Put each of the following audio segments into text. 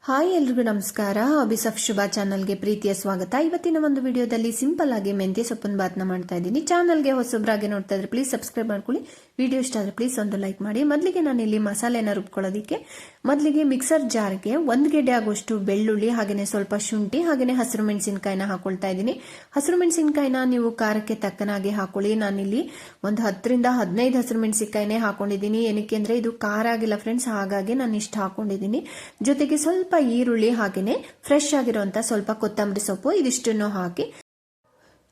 Hi ಎಲ್ರಿಗೂ ನಮಸ್ಕಾರ. ಅಭಿಸಫ್ ಶುಭ ಚಾನಲ್ಗೆ ಪ್ರೀತಿಯ ಸ್ವಾಗತ. ಇವತ್ತಿನ ಒಂದು ವಿಡಿಯೋದಲ್ಲಿ ಸಿಂಪಲ್ ಆಗಿ ಮೆಂತ್ಯ ಸೊಪ್ಪಿನ ಬಾತ್ನ ಮಾಡ್ತಾ ಇದ್ದೀನಿ. ಚಾನಲ್ಗೆ ಹೊಸಬ್ರಾಗಿ ನೋಡ್ತಾ ಇದ್ರೆ ಪ್ಲೀಸ್ ಸಬ್ಸ್ಕ್ರೈಬ್ ಮಾಡ್ಕೊಳ್ಳಿ. ವಿಡಿಯೋ ಇಷ್ಟ ಆದ್ರೆ ಪ್ಲೀಸ್ ಒಂದು ಲೈಕ್ ಮಾಡಿ. ಮೊದಲಿಗೆ ನಾನು ಇಲ್ಲಿ ಮಸಾಲೆನ ರುಬ್ಕೊಳ್ಳೋದಕ್ಕೆ ಮೊದಲಿಗೆ ಮಿಕ್ಸರ್ ಜಾರ್ಗೆ 1 ಗೆಡ್ಡೆ ಆಗುವಷ್ಟು ಬೆಳ್ಳುಳ್ಳಿ, ಹಾಗೇನೆ ಸ್ವಲ್ಪ ಶುಂಠಿ, ಹಾಗೇನೆ ಹಸಿರು ಮೆಣಸಿನಕಾಯಿನ ಹಾಕೊಳ್ತಾ ಇದ್ದೀನಿ. ಹಸಿರು ಮೆಣಸಿನಕಾಯಿನ ನೀವು ಖಾರಕ್ಕೆ ತಕ್ಕನಾಗಿ ಹಾಕೊಳ್ಳಿ. ನಾನಿಲ್ಲಿ ಒಂದು 10 ರಿಂದ 15 ಹಸಿರು ಮೆಣಸಿನಕಾಯಿನೇ ಹಾಕೊಂಡಿದ್ದೀನಿ. ಏನಕ್ಕೆ ಅಂದ್ರೆ ಇದು ಖಾರ ಆಗಿಲ್ಲ ಫ್ರೆಂಡ್ಸ್, ಹಾಗಾಗಿ ನಾನು ಇಷ್ಟು ಹಾಕೊಂಡಿದ್ದೀನಿ. ಜೊತೆಗೆ ಸ್ವಲ್ಪ ಈರುಳ್ಳಿ, ಹಾಗೇನೆ ಫ್ರೆಶ್ ಆಗಿರುವಂತ ಸ್ವಲ್ಪ ಕೊತ್ತಂಬರಿ ಸೊಪ್ಪು, ಇದಿಷ್ಟನ್ನು ಹಾಕಿ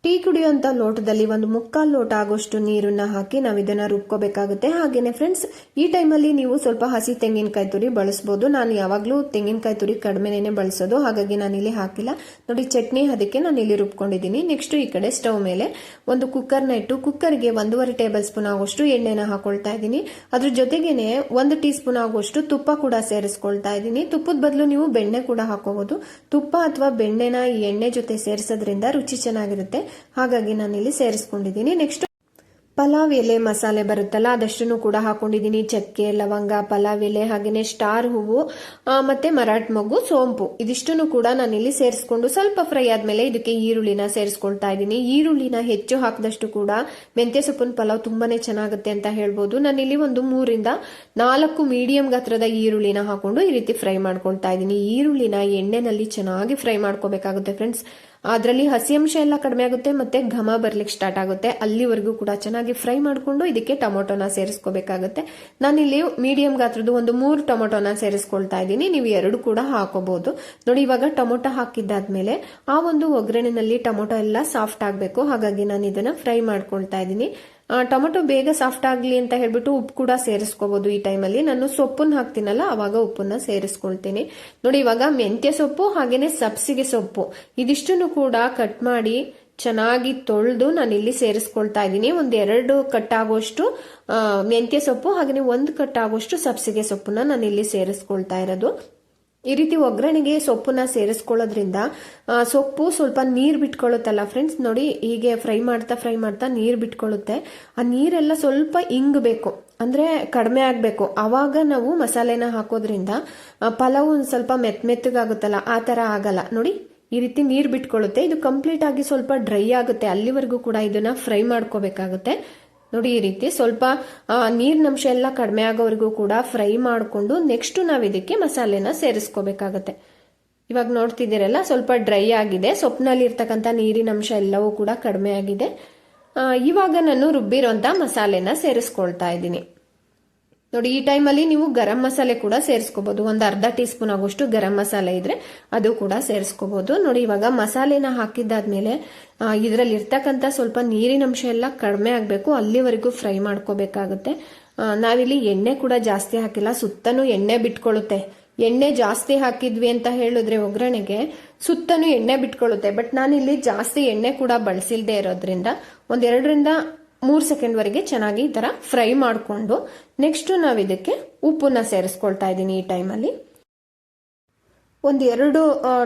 ಟೀ ಕುಡಿಯುವಂತ ಲೋಟದಲ್ಲಿ 1/4 ಲೋಟ ಆಗೋಷ್ಟು ನೀರನ್ನ ಹಾಕಿ ನಾವು ಇದನ್ನ ರುಬ್ಕೋಬೇಕಾಗುತ್ತೆ. ಹಾಗೇನೆ ಫ್ರೆಂಡ್ಸ್, ಈ ಟೈಮಲ್ಲಿ ನೀವು ಸ್ವಲ್ಪ ಹಸಿ ತೆಂಗಿನಕಾಯಿ ತುರಿ ಬಳಸಬಹುದು. ನಾನು ಯಾವಾಗ್ಲೂ ತೆಂಗಿನಕಾಯಿ ತುರಿ ಕಡಿಮೆನೇ ಬಳಸೋದು, ಹಾಗಾಗಿ ನಾನು ಇಲ್ಲಿ ಹಾಕಿಲ್ಲ. ನೋಡಿ, ಚಟ್ನಿ ಅದಕ್ಕೆ ನಾನು ಇಲ್ಲಿ ರುಬ್ಕೊಂಡಿದ್ದೀನಿ. ನೆಕ್ಸ್ಟ್ ಈ ಕಡೆ ಸ್ಟವ್ ಮೇಲೆ ಒಂದು ಕುಕ್ಕರ್ನ ಇಟ್ಟು ಕುಕ್ಕರ್ಗೆ 1.5 ಟೇಬಲ್ ಸ್ಪೂನ್ ಆಗುವಷ್ಟು ಎಣ್ಣೆನ ಹಾಕೊಳ್ತಾ ಇದ್ದೀನಿ. ಅದ್ರ ಜೊತೆಗೇನೆ 1 ಟೀ ಸ್ಪೂನ್ ಆಗುವಷ್ಟು ತುಪ್ಪ ಕೂಡ ಸೇರಿಸ್ಕೊಳ್ತಾ ಇದ್ದೀನಿ. ತುಪ್ಪದ ಬದಲು ನೀವು ಬೆಣ್ಣೆ ಕೂಡ ಹಾಕೋಬಹುದು. ತುಪ್ಪ ಅಥವಾ ಬೆಣ್ಣೆನ ಈ ಎಣ್ಣೆ ಜೊತೆ ಸೇರಿಸೋದ್ರಿಂದ ರುಚಿ ಚೆನ್ನಾಗಿರುತ್ತೆ, ಹಾಗಾಗಿ ನಾನಿಲ್ಲಿ ಸೇರಿಸ್ಕೊಂಡಿದ್ದೀನಿ. ನೆಕ್ಸ್ಟ್ ಪಲಾವ್ ಎಲೆ ಮಸಾಲೆ ಬರುತ್ತಲ್ಲ, ಅದಷ್ಟನ್ನು ಕೂಡ ಹಾಕೊಂಡಿದ್ದೀನಿ. ಚಕ್ಕೆ, ಲವಂಗ, ಪಲಾವ್ ಎಲೆ, ಹಾಗೇನೆ ಸ್ಟಾರ್ ಹೂವು, ಮತ್ತೆ ಮರಾಠ ಮೊಗ್ಗು, ಸೋಂಪು, ಇದಿಷ್ಟನ್ನು ಕೂಡ ನಾನಿಲ್ಲಿ ಸೇರಿಸ್ಕೊಂಡು ಸ್ವಲ್ಪ ಫ್ರೈ ಆದ್ಮೇಲೆ ಇದಕ್ಕೆ ಈರುಳ್ಳಿನ ಸೇರಿಸ್ಕೊಳ್ತಾ ಇದ್ದೀನಿ. ಈರುಳ್ಳಿನ ಹೆಚ್ಚು ಹಾಕಿದಷ್ಟು ಕೂಡ ಮೆಂತ್ಯ ಸೊಪ್ಪಿನ ಪಲಾವ್ ತುಂಬಾನೇ ಚೆನ್ನಾಗುತ್ತೆ ಅಂತ ಹೇಳ್ಬೋದು. ನಾನಿಲ್ಲಿ ಒಂದು 3 ರಿಂದ 4 ಮೀಡಿಯಂ ಗಾತ್ರದ ಈರುಳ್ಳಿನ ಹಾಕೊಂಡು ಈ ರೀತಿ ಫ್ರೈ ಮಾಡ್ಕೊಳ್ತಾ ಇದ್ದೀನಿ. ಈರುಳ್ಳಿನ ಎಣ್ಣೆನಲ್ಲಿ ಚೆನ್ನಾಗಿ ಫ್ರೈ ಮಾಡ್ಕೋಬೇಕಾಗುತ್ತೆ ಫ್ರೆಂಡ್ಸ್. ಅದರಲ್ಲಿ ಹಸಿ ಅಂಶ ಎಲ್ಲ ಕಡಿಮೆ ಆಗುತ್ತೆ, ಮತ್ತೆ ಘಮ ಬರ್ಲಿಕ್ಕೆ ಸ್ಟಾರ್ಟ್ ಆಗುತ್ತೆ. ಅಲ್ಲಿವರೆಗೂ ಕೂಡ ಚೆನ್ನಾಗಿ ಫ್ರೈ ಮಾಡಿಕೊಂಡು ಇದಕ್ಕೆ ಟೊಮೊಟೊನ ಸೇರಿಸ್ಕೋಬೇಕಾಗುತ್ತೆ. ನಾನಿಲ್ಲಿ ಮೀಡಿಯಂ ಗಾತ್ರದ್ದು ಒಂದು 3 ಟೊಮೊಟೊನ ಸೇರಿಸ್ಕೊಳ್ತಾ ಇದ್ದೀನಿ. ನೀವು 2 ಕೂಡ ಹಾಕೋಬಹುದು. ನೋಡಿ, ಇವಾಗ ಟೊಮೊಟೊ ಹಾಕಿದ್ದಾದ್ಮೇಲೆ ಆ ಒಂದು ಒಗ್ಗರಣೆನಲ್ಲಿ ಟೊಮೊಟೊ ಎಲ್ಲ ಸಾಫ್ಟ್ ಆಗಬೇಕು, ಹಾಗಾಗಿ ನಾನು ಇದನ್ನ ಫ್ರೈ ಮಾಡ್ಕೊಳ್ತಾ ಇದ್ದೀನಿ. ಟೊಮೊಟೊ ಬೇಗ ಸಾಫ್ಟ್ ಆಗ್ಲಿ ಅಂತ ಹೇಳ್ಬಿಟ್ಟು ಉಪ್ಪು ಕೂಡ ಸೇರಿಸ್ಕೋಬಹುದು. ಈ ಟೈಮಲ್ಲಿ ನಾನು ಸೊಪ್ಪನ್ನ ಹಾಕ್ತೀನಲ್ಲ, ಅವಾಗ ಉಪ್ಪನ್ನ ಸೇರಿಸ್ಕೊಳ್ತೀನಿ. ನೋಡಿ, ಇವಾಗ ಮೆಂತ್ಯ ಸೊಪ್ಪು ಹಾಗೇನೆ ಸಬ್ಸಿಗೆ ಸೊಪ್ಪು ಇದಿಷ್ಟನ್ನು ಕೂಡ ಕಟ್ ಮಾಡಿ ಚೆನ್ನಾಗಿ ತೊಳೆದು ನಾನು ಇಲ್ಲಿ ಸೇರಿಸ್ಕೊಳ್ತಾ ಇದ್ದೀನಿ. 1-2 ಕಟ್ ಆಗುವಷ್ಟು ಮೆಂತ್ಯ ಸೊಪ್ಪು, ಹಾಗೇನೆ 1 ಕಟ್ ಆಗುವಷ್ಟು ಸಬ್ಸಿಗೆ ಸೊಪ್ಪನ್ನ ನಾನು ಇಲ್ಲಿ ಸೇರಿಸ್ಕೊಳ್ತಾ ಇರೋದು. ಈ ರೀತಿ ಒಗ್ಗರಣೆಗೆ ಸೊಪ್ಪನ್ನ ಸೇರಿಸ್ಕೊಳ್ಳೋದ್ರಿಂದ ಸೊಪ್ಪು ಸ್ವಲ್ಪ ನೀರ್ ಬಿಟ್ಕೊಳ್ಳುತ್ತಲ್ಲ ಫ್ರೆಂಡ್ಸ್. ನೋಡಿ, ಹೀಗೆ ಫ್ರೈ ಮಾಡ್ತಾ ನೀರ್ ಬಿಟ್ಕೊಳ್ಳುತ್ತೆ. ಆ ನೀರೆಲ್ಲ ಸ್ವಲ್ಪ ಇಂಗಬೇಕು, ಅಂದ್ರೆ ಕಡಿಮೆ ಆಗ್ಬೇಕು. ಅವಾಗ ನಾವು ಮಸಾಲೆನ ಹಾಕೋದ್ರಿಂದ ಪಲಾವ್ ಒಂದ್ ಸ್ವಲ್ಪ ಮೆತ್ತಗಾಗುತ್ತಲ್ಲ, ಆ ತರ ಆಗಲ್ಲ. ನೋಡಿ, ಈ ರೀತಿ ನೀರ್ ಬಿಟ್ಕೊಳ್ಳುತ್ತೆ. ಇದು ಕಂಪ್ಲೀಟ್ ಆಗಿ ಸ್ವಲ್ಪ ಡ್ರೈ ಆಗುತ್ತೆ, ಅಲ್ಲಿವರೆಗೂ ಕೂಡ ಇದನ್ನ ಫ್ರೈ ಮಾಡ್ಕೋಬೇಕಾಗುತ್ತೆ. ನೋಡಿ, ಈ ರೀತಿ ಸ್ವಲ್ಪ ನೀರಿನಂಶ ಎಲ್ಲ ಕಡಿಮೆ ಆಗೋವರೆಗೂ ಕೂಡ ಫ್ರೈ ಮಾಡಿಕೊಂಡು ನೆಕ್ಸ್ಟ್ ನಾವು ಇದಕ್ಕೆ ಮಸಾಲೆನ ಸೇರಿಸ್ಕೋಬೇಕಾಗತ್ತೆ. ಇವಾಗ ನೋಡ್ತಿದ್ದೀರಲ್ಲ, ಸ್ವಲ್ಪ ಡ್ರೈ ಆಗಿದೆ. ಸೊಪ್ಪಿನಲ್ಲಿ ಇರ್ತಕ್ಕಂಥ ನೀರಿನಂಶ ಎಲ್ಲವೂ ಕೂಡ ಕಡಿಮೆ ಆಗಿದೆ. ಇವಾಗ ನಾನು ರುಬ್ಬಿರೋಂಥ ಮಸಾಲೆನ ಸೇರಿಸ್ಕೊಳ್ತಾ ಇದ್ದೀನಿ. ನೋಡಿ, ಈ ಟೈಮಲ್ಲಿ ನೀವು ಗರಂ ಮಸಾಲೆ ಕೂಡ ಸೇರಿಸ್ಕೋಬಹುದು. ಒಂದು ಅರ್ಧ ಟೀ ಸ್ಪೂನ್ ಆಗುವಷ್ಟು ಗರಂ ಮಸಾಲೆ ಇದ್ರೆ ಅದು ಕೂಡ ಸೇರಿಸ್ಕೋಬಹುದು. ನೋಡಿ, ಇವಾಗ ಮಸಾಲೆನ ಹಾಕಿದ್ದಾದ್ಮೇಲೆ ಇದರಲ್ಲಿ ಇರ್ತಕ್ಕಂಥ ಸ್ವಲ್ಪ ನೀರಿನಂಶ ಎಲ್ಲ ಕಡಿಮೆ ಆಗ್ಬೇಕು, ಅಲ್ಲಿವರೆಗೂ ಫ್ರೈ ಮಾಡ್ಕೋಬೇಕಾಗುತ್ತೆ. ನಾವಿಲ್ಲಿ ಎಣ್ಣೆ ಕೂಡ ಜಾಸ್ತಿ ಹಾಕಿಲ್ಲ, ಸುತ್ತನೂ ಎಣ್ಣೆ ಬಿಟ್ಕೊಳ್ಳುತ್ತೆ. ಎಣ್ಣೆ ಜಾಸ್ತಿ ಹಾಕಿದ್ವಿ ಅಂತ ಹೇಳಿದ್ರೆ ಒಗ್ಗರಣೆಗೆ ಸುತ್ತನೂ ಎಣ್ಣೆ ಬಿಟ್ಕೊಳ್ಳುತ್ತೆ. ಬಟ್ ನಾನಿಲ್ಲಿ ಜಾಸ್ತಿ ಎಣ್ಣೆ ಕೂಡ ಬಳಸಿಲ್ದೇ ಇರೋದ್ರಿಂದ 1-2 ರಿಂದ 3 ಸೆಕೆಂಡ್ ವರೆಗೆ ಚೆನ್ನಾಗಿ ಈ ತರ ಫ್ರೈ ಮಾಡಿಕೊಂಡು ನೆಕ್ಸ್ಟ್ ನಾವು ಇದಕ್ಕೆ ಉಪ್ಪನ್ನ ಸೇರಿಸ್ಕೊಳ್ತಾ ಇದ್ದೀನಿ. ಈ ಟೈಮಲ್ಲಿ 1-2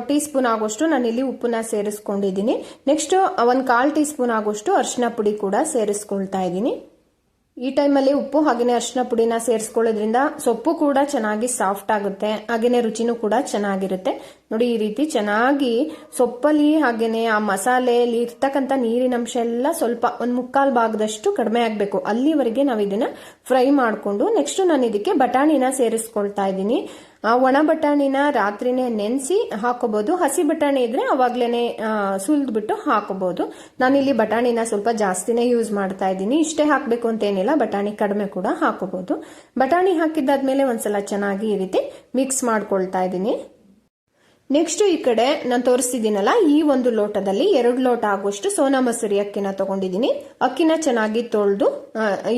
ಟೀ ಸ್ಪೂನ್ ಆಗುವಷ್ಟು ನಾನಿಲ್ಲಿ ಉಪ್ಪನ್ನ ಸೇರಿಸ್ಕೊಂಡಿದ್ದೀನಿ. ನೆಕ್ಸ್ಟ್ 1/4 ಟೀ ಸ್ಪೂನ್ ಆಗುವಷ್ಟು ಅರಿಶಿನ ಪುಡಿ ಕೂಡ ಸೇರಿಸ್ಕೊಳ್ತಾ ಇದ್ದೀನಿ. ಈ ಟೈಮಲ್ಲಿ ಉಪ್ಪು ಹಾಗೇನೆ ಅರಿಶಿನ ಪುಡಿನ ಸೇರಿಸ್ಕೊಳ್ಳೋದ್ರಿಂದ ಸೊಪ್ಪು ಕೂಡ ಚೆನ್ನಾಗಿ ಸಾಫ್ಟ್ ಆಗುತ್ತೆ, ಹಾಗೇನೆ ರುಚಿನೂ ಕೂಡ ಚೆನ್ನಾಗಿರುತ್ತೆ. ನೋಡಿ, ಈ ರೀತಿ ಚೆನ್ನಾಗಿ ಸೊಪ್ಪಲ್ಲಿ ಹಾಗೇನೆ ಆ ಮಸಾಲೆಯಲ್ಲಿ ಇರ್ತಕ್ಕಂಥ ನೀರಿನಂಶ ಎಲ್ಲ ಸ್ವಲ್ಪ 1/4 ಭಾಗದಷ್ಟು ಕಡಿಮೆ ಆಗ್ಬೇಕು, ಅಲ್ಲಿವರೆಗೆ ನಾವು ಇದನ್ನ ಫ್ರೈ ಮಾಡಿಕೊಂಡು ನೆಕ್ಸ್ಟ್ ನಾನು ಇದಕ್ಕೆ ಬಟಾಣಿನ ಸೇರಿಸ್ಕೊಳ್ತಾ ಇದ್ದೀನಿ. ಒಣ ಬಟಾಣಿನ ರಾತ್ರಿನೇ ನೆನೆಸಿ ಹಾಕೋಬಹುದು, ಹಸಿ ಬಟಾಣಿ ಇದ್ರೆ ಅವಾಗ್ಲೇನೆ ಸುಲಿದ್ಬಿಟ್ಟು ಹಾಕೋಬಹುದು. ನಾನಿಲ್ಲಿ ಬಟಾಣಿನ ಸ್ವಲ್ಪ ಜಾಸ್ತಿನೇ ಯೂಸ್ ಮಾಡ್ತಾ ಇದ್ದೀನಿ. ಇಷ್ಟೇ ಹಾಕ್ಬೇಕು ಅಂತ ಏನಿಲ್ಲ, ಬಟಾಣಿ ಕಡಿಮೆ ಕೂಡ ಹಾಕೋಬಹುದು. ಬಟಾಣಿ ಹಾಕಿದ್ದಾದ್ಮೇಲೆ ಒಂದ್ಸಲ ಚೆನ್ನಾಗಿ ಈ ರೀತಿ ಮಿಕ್ಸ್ ಮಾಡ್ಕೊಳ್ತಾ ಇದ್ದೀನಿ. ನೆಕ್ಸ್ಟ್ ಈ ಕಡೆ ನಾನು ತೋರಿಸ್ತಿದ್ದೀನಲ್ಲ, ಈ ಒಂದು ಲೋಟದಲ್ಲಿ 2 ಲೋಟ ಆಗುವಷ್ಟು ಸೋನಾ ಮಸೂರಿ ಅಕ್ಕಿನ ತಗೊಂಡಿದ್ದೀನಿ. ಅಕ್ಕಿನ ಚೆನ್ನಾಗಿ ತೊಳೆದು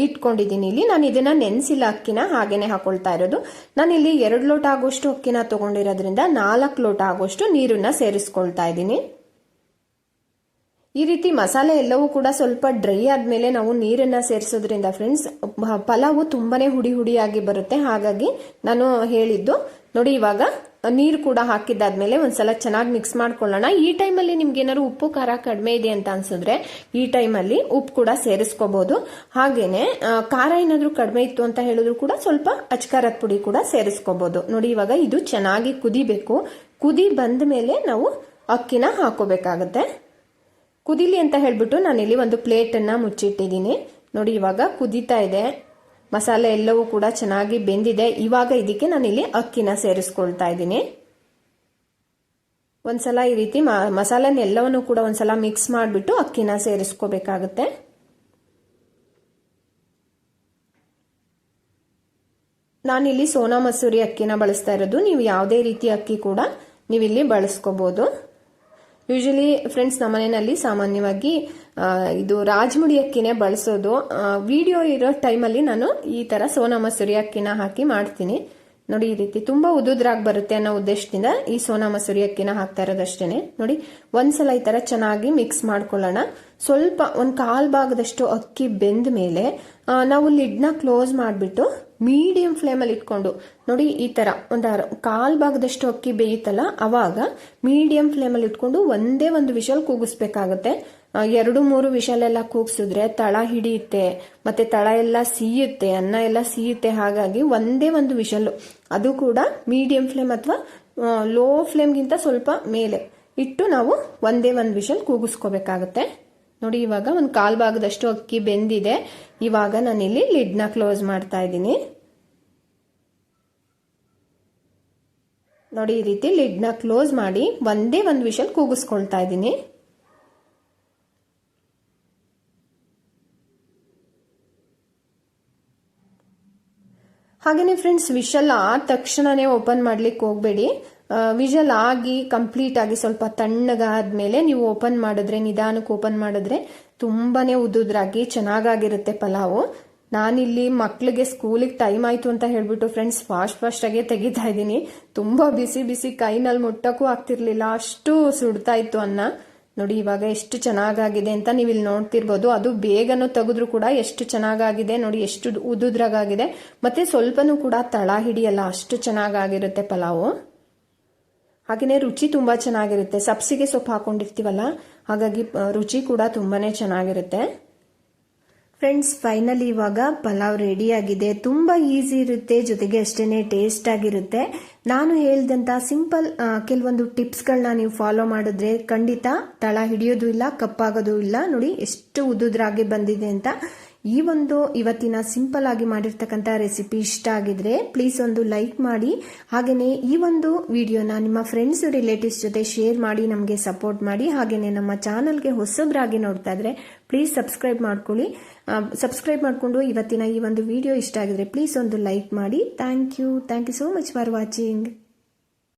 ಇಟ್ಕೊಂಡಿದ್ದೀನಿ. ಇಲ್ಲಿ ನಾನು ಇದನ್ನ ನೆನೆಸಿಲ್ಲ, ಅಕ್ಕಿನ ಹಾಗೇನೆ ಹಾಕೊಳ್ತಾ ಇರೋದು. ನಾನಿಲ್ಲಿ 2 ಲೋಟ ಆಗುವಷ್ಟು ಅಕ್ಕಿನ ತಗೊಂಡಿರೋದ್ರಿಂದ 4 ಲೋಟ ಆಗುವಷ್ಟು ನೀರನ್ನ ಸೇರಿಸ್ಕೊಳ್ತಾ ಇದ್ದೀನಿ. ಈ ರೀತಿ ಮಸಾಲೆ ಎಲ್ಲವೂ ಕೂಡ ಸ್ವಲ್ಪ ಡ್ರೈ ಆದ್ಮೇಲೆ ನಾವು ನೀರನ್ನ ಸೇರಿಸೋದ್ರಿಂದ ಫ್ರೆಂಡ್ಸ್ ಪಲಾವು ತುಂಬಾನೇ ಹುಡಿ ಹುಡಿಯಾಗಿ ಬರುತ್ತೆ, ಹಾಗಾಗಿ ನಾನು ಹೇಳಿದ್ದು. ನೋಡಿ, ಇವಾಗ ನೀರು ಕೂಡ ಹಾಕಿದ್ದಾದ್ಮೇಲೆ ಒಂದ್ಸಲ ಚೆನ್ನಾಗಿ ಮಿಕ್ಸ್ ಮಾಡ್ಕೊಳ್ಳೋಣ. ಈ ಟೈಮಲ್ಲಿ ನಿಮ್ಗೆ ಏನಾದ್ರು ಉಪ್ಪು ಖಾರ ಕಡಿಮೆ ಇದೆ ಅಂತ ಅನ್ಸಿದ್ರೆ ಈ ಟೈಮಲ್ಲಿ ಉಪ್ಪು ಕೂಡ ಸೇರಿಸ್ಕೋಬಹುದು. ಹಾಗೇನೆ ಖಾರ ಏನಾದ್ರೂ ಕಡಿಮೆ ಇತ್ತು ಅಂತ ಹೇಳಿದ್ರು ಕೂಡ ಸ್ವಲ್ಪ ಅಚ್ಕಾರದ ಪುಡಿ ಕೂಡ ಸೇರಿಸ್ಕೋಬಹುದು. ನೋಡಿ ಇವಾಗ ಇದು ಚೆನ್ನಾಗಿ ಕುದಿಬೇಕು. ಕುದಿ ಬಂದ ಮೇಲೆ ನಾವು ಅಕ್ಕಿನ ಹಾಕೋಬೇಕಾಗತ್ತೆ. ಕುದಿಲಿ ಅಂತ ಹೇಳ್ಬಿಟ್ಟು ನಾನಿಲ್ಲಿ ಒಂದು ಪ್ಲೇಟನ್ನ ಮುಚ್ಚಿಟ್ಟಿದ್ದೀನಿ. ನೋಡಿ ಇವಾಗ ಕುದೀತಾ ಇದೆ, ಮಸಾಲೆ ಎಲ್ಲವೂ ಕೂಡ ಚೆನ್ನಾಗಿ ಬೆಂದಿದೆ. ಇವಾಗ ಇದಕ್ಕೆ ನಾನಿಲ್ಲಿ ಅಕ್ಕಿನ ಸೇರಿಸ್ಕೊಳ್ತಾ ಇದ್ದೀನಿ. ಒಂದ್ಸಲ ಈ ರೀತಿ ಮಸಾಲೆನೆಲ್ಲವನ್ನು ಕೂಡ ಒಂದ್ಸಲ ಮಿಕ್ಸ್ ಮಾಡಿಬಿಟ್ಟು ಅಕ್ಕಿನ ಸೇರಿಸ್ಕೋಬೇಕಾಗುತ್ತೆ. ನಾನಿಲ್ಲಿ ಸೋನಾ ಮಸೂರಿ ಅಕ್ಕಿನ ಬಳಸ್ತಾ ಇರೋದು. ನೀವು ಯಾವುದೇ ರೀತಿ ಅಕ್ಕಿ ಕೂಡ ನೀವಿಲ್ಲಿ ಬಳಸ್ಕೋಬಹುದು. ಯೂಶಲಿ ಫ್ರೆಂಡ್ಸ್ ನಮ್ಮನೆಯಲ್ಲಿ ಸಾಮಾನ್ಯವಾಗಿ ಇದು ರಾಜಮುಡಿ ಅಕ್ಕಿನೇ ಬಳಸೋದು. ವಿಡಿಯೋ ಇರೋ ಟೈಮಲ್ಲಿ ನಾನು ಈ ತರ ಸೋನಾ ಮಸೂರಿ ಅಕ್ಕಿನ ಹಾಕಿ ಮಾಡ್ತೀನಿ. ನೋಡಿ ಈ ರೀತಿ ತುಂಬಾ ಉದುದ್ರಾಗಿ ಬರುತ್ತೆ ಅನ್ನೋ ಉದ್ದೇಶದಿಂದ ಈ ಸೋನಾ ಮಸೂರಿ ಅಕ್ಕಿನ ಹಾಕ್ತಾ ಇರೋದಷ್ಟೇನೆ. ನೋಡಿ ಒಂದ್ಸಲ ಈ ತರ ಚೆನ್ನಾಗಿ ಮಿಕ್ಸ್ ಮಾಡ್ಕೊಳ್ಳೋಣ. ಸ್ವಲ್ಪ ಒಂದ್ ಕಾಲ್ ಭಾಗದಷ್ಟು ಅಕ್ಕಿ ಬೆಂದ ಮೇಲೆ ನಾವು ಲಿಡ್ನ ಕ್ಲೋಸ್ ಮಾಡಿಬಿಟ್ಟು ಮೀಡಿಯಂ ಫ್ಲೇಮಲ್ಲಿ ಇಟ್ಕೊಂಡು ನೋಡಿ ಈ ತರ ಒಂದು ಕಾಲ್ ಭಾಗದಷ್ಟು ಅಕ್ಕಿ ಬೇಯುತ್ತಲ್ಲ ಅವಾಗ ಮೀಡಿಯಂ ಫ್ಲೇಮಲ್ಲಿ ಇಟ್ಕೊಂಡು ಒಂದೇ ಒಂದು ವಿಷಲ್ ಕೂಗಿಸ್ಬೇಕಾಗತ್ತೆ. 2-3 ವಿಷಲ್ ಎಲ್ಲ ಕೂಗ್ಸಿದ್ರೆ ತಳ ಹಿಡಿಯುತ್ತೆ, ಮತ್ತೆ ತಳ ಎಲ್ಲ ಸೀಯುತ್ತೆ, ಅನ್ನ ಎಲ್ಲ ಸೀಯುತ್ತೆ. ಹಾಗಾಗಿ ಒಂದೇ ಒಂದು ವಿಷಲ್, ಅದು ಕೂಡ ಮೀಡಿಯಂ ಫ್ಲೇಮ್ ಅಥವಾ ಲೋ ಫ್ಲೇಮ್ಗಿಂತ ಸ್ವಲ್ಪ ಮೇಲೆ ಇಟ್ಟು ನಾವು ಒಂದೇ ಒಂದು ವಿಷಲ್ ಕೂಗಿಸ್ಕೋಬೇಕಾಗತ್ತೆ. ನೋಡಿ ಇವಾಗ ಒಂದು ಕಾಲ್ ಭಾಗದಷ್ಟು ಅಕ್ಕಿ ಬೆಂದಿದೆ. ಇವಾಗ ನಾನಿಲ್ಲಿ ಲಿಡ್ನ ಕ್ಲೋಸ್ ಮಾಡ್ತಾ ಇದ್ದೀನಿ. ನೋಡಿ ಈ ರೀತಿ ಲಿಡ್ನ ಕ್ಲೋಸ್ ಮಾಡಿ ಒಂದೇ ಒಂದು ವಿಷಲ್ ಕೂಗಿಸ್ಕೊಳ್ತಾ ಇದ್ದೀನಿ. ಹಾಗೇನೆ ಫ್ರೆಂಡ್ಸ್, ವಿಷಲ್ ಆದ ತಕ್ಷಣನೇ ಓಪನ್ ಮಾಡ್ಲಿಕ್ಕೆ ಹೋಗ್ಬೇಡಿ. ವಿಷಲ್ ಆಗಿ ಕಂಪ್ಲೀಟ್ ಆಗಿ ಸ್ವಲ್ಪ ತಣ್ಣಗಾದ್ಮೇಲೆ ನೀವು ಓಪನ್ ಮಾಡಿದ್ರೆ, ನಿಧಾನಕ್ಕೆ ಓಪನ್ ಮಾಡಿದ್ರೆ ತುಂಬಾನೇ ಉದುದ್ರಾಗಿ ಚೆನ್ನಾಗಿರುತ್ತೆ ಪಲಾವು. ನಾನಿಲ್ಲಿ ಮಕ್ಳಿಗೆ ಸ್ಕೂಲಿಗೆ ಟೈಮ್ ಆಯ್ತು ಅಂತ ಹೇಳ್ಬಿಟ್ಟು ಫ್ರೆಂಡ್ಸ್ ಫಾಸ್ಟ್ ಆಗಿ ತೆಗಿತಾ ಇದ್ದೀನಿ. ತುಂಬಾ ಬಿಸಿ ಬಿಸಿ ಕೈನಲ್ಲಿ ಮುಟ್ಟಕ್ಕೂ ಆಗ್ತಿರ್ಲಿಲ್ಲ, ಅಷ್ಟು ಸುಡ್ತಾ ಇತ್ತು ಅನ್ನ. ನೋಡಿ ಇವಾಗ ಎಷ್ಟು ಚೆನ್ನಾಗಾಗಿದೆ ಅಂತ ನೀವು ಇಲ್ಲಿ ನೋಡ್ತಿರ್ಬೋದು. ಅದು ಬೇಗನೂ ತೆಗೆದ್ರು ಕೂಡ ಎಷ್ಟು ಚೆನ್ನಾಗಾಗಿದೆ ನೋಡಿ, ಎಷ್ಟು ಉದುದ್ರಾಗಿದೆ. ಮತ್ತೆ ಸ್ವಲ್ಪನೂ ಕೂಡ ತಳ ಹಿಡಿಯಲ್ಲ, ಅಷ್ಟು ಚೆನ್ನಾಗಿರುತ್ತೆ ಪಲಾವು. ಹಾಗೆಯೇ ರುಚಿ ತುಂಬಾ ಚೆನ್ನಾಗಿರುತ್ತೆ. ಸಬ್ಸಿಗೆ ಸೊಪ್ಪು ಹಾಕೊಂಡಿರ್ತೀವಲ್ಲ, ಹಾಗಾಗಿ ರುಚಿ ಕೂಡ ತುಂಬಾನೇ ಚೆನ್ನಾಗಿರುತ್ತೆ. ಫ್ರೆಂಡ್ಸ್ ಫೈನಲಿ ಇವಾಗ ಪಲಾವ್ ರೆಡಿ ಆಗಿದೆ. ತುಂಬಾ ಈಸಿ ಇರುತ್ತೆ, ಜೊತೆಗೆ ಅಷ್ಟೇನೆ ಟೇಸ್ಟ್ ಆಗಿರುತ್ತೆ. ನಾನು ಹೇಳ್ದಂತ ಸಿಂಪಲ್ ಕೆಲವೊಂದು ಟಿಪ್ಸ್ಗಳನ್ನ ನೀವು ಫಾಲೋ ಮಾಡಿದ್ರೆ ಖಂಡಿತ ತಳ ಹಿಡಿಯೋದು ಇಲ್ಲ, ಕಪ್ಪಾಗೋದು ಇಲ್ಲ. ನೋಡಿ ಎಷ್ಟು ಉದುದ್ರಾಗಿ ಬಂದಿದೆ ಅಂತ. ಈ ಒಂದು ಇವತ್ತಿನ ಸಿಂಪಲ್ ಆಗಿ ಮಾಡಿರ್ತಕ್ಕಂಥ ರೆಸಿಪಿ ಇಷ್ಟ ಆಗಿದ್ರೆ ಪ್ಲೀಸ್ ಒಂದು ಲೈಕ್ ಮಾಡಿ. ಹಾಗೆಯೇ ಈ ಒಂದು ವಿಡಿಯೋನ ನಿಮ್ಮ ಫ್ರೆಂಡ್ಸ್ ರಿಲೇಟಿವ್ಸ್ ಜೊತೆ ಶೇರ್ ಮಾಡಿ ನಮಗೆ ಸಪೋರ್ಟ್ ಮಾಡಿ. ಹಾಗೆಯೇ ನಮ್ಮ ಚಾನಲ್ಗೆ ಹೊಸಬ್ರಾಗಿ ನೋಡ್ತಾ ಇದ್ರೆ ಪ್ಲೀಸ್ ಸಬ್ಸ್ಕ್ರೈಬ್ ಮಾಡ್ಕೊಳ್ಳಿ. ಸಬ್ಸ್ಕ್ರೈಬ್ ಮಾಡಿಕೊಂಡು ಇವತ್ತಿನ ಈ ಒಂದು ವಿಡಿಯೋ ಇಷ್ಟ ಆಗಿದ್ರೆ ಪ್ಲೀಸ್ ಒಂದು ಲೈಕ್ ಮಾಡಿ. Thank you so much for watching.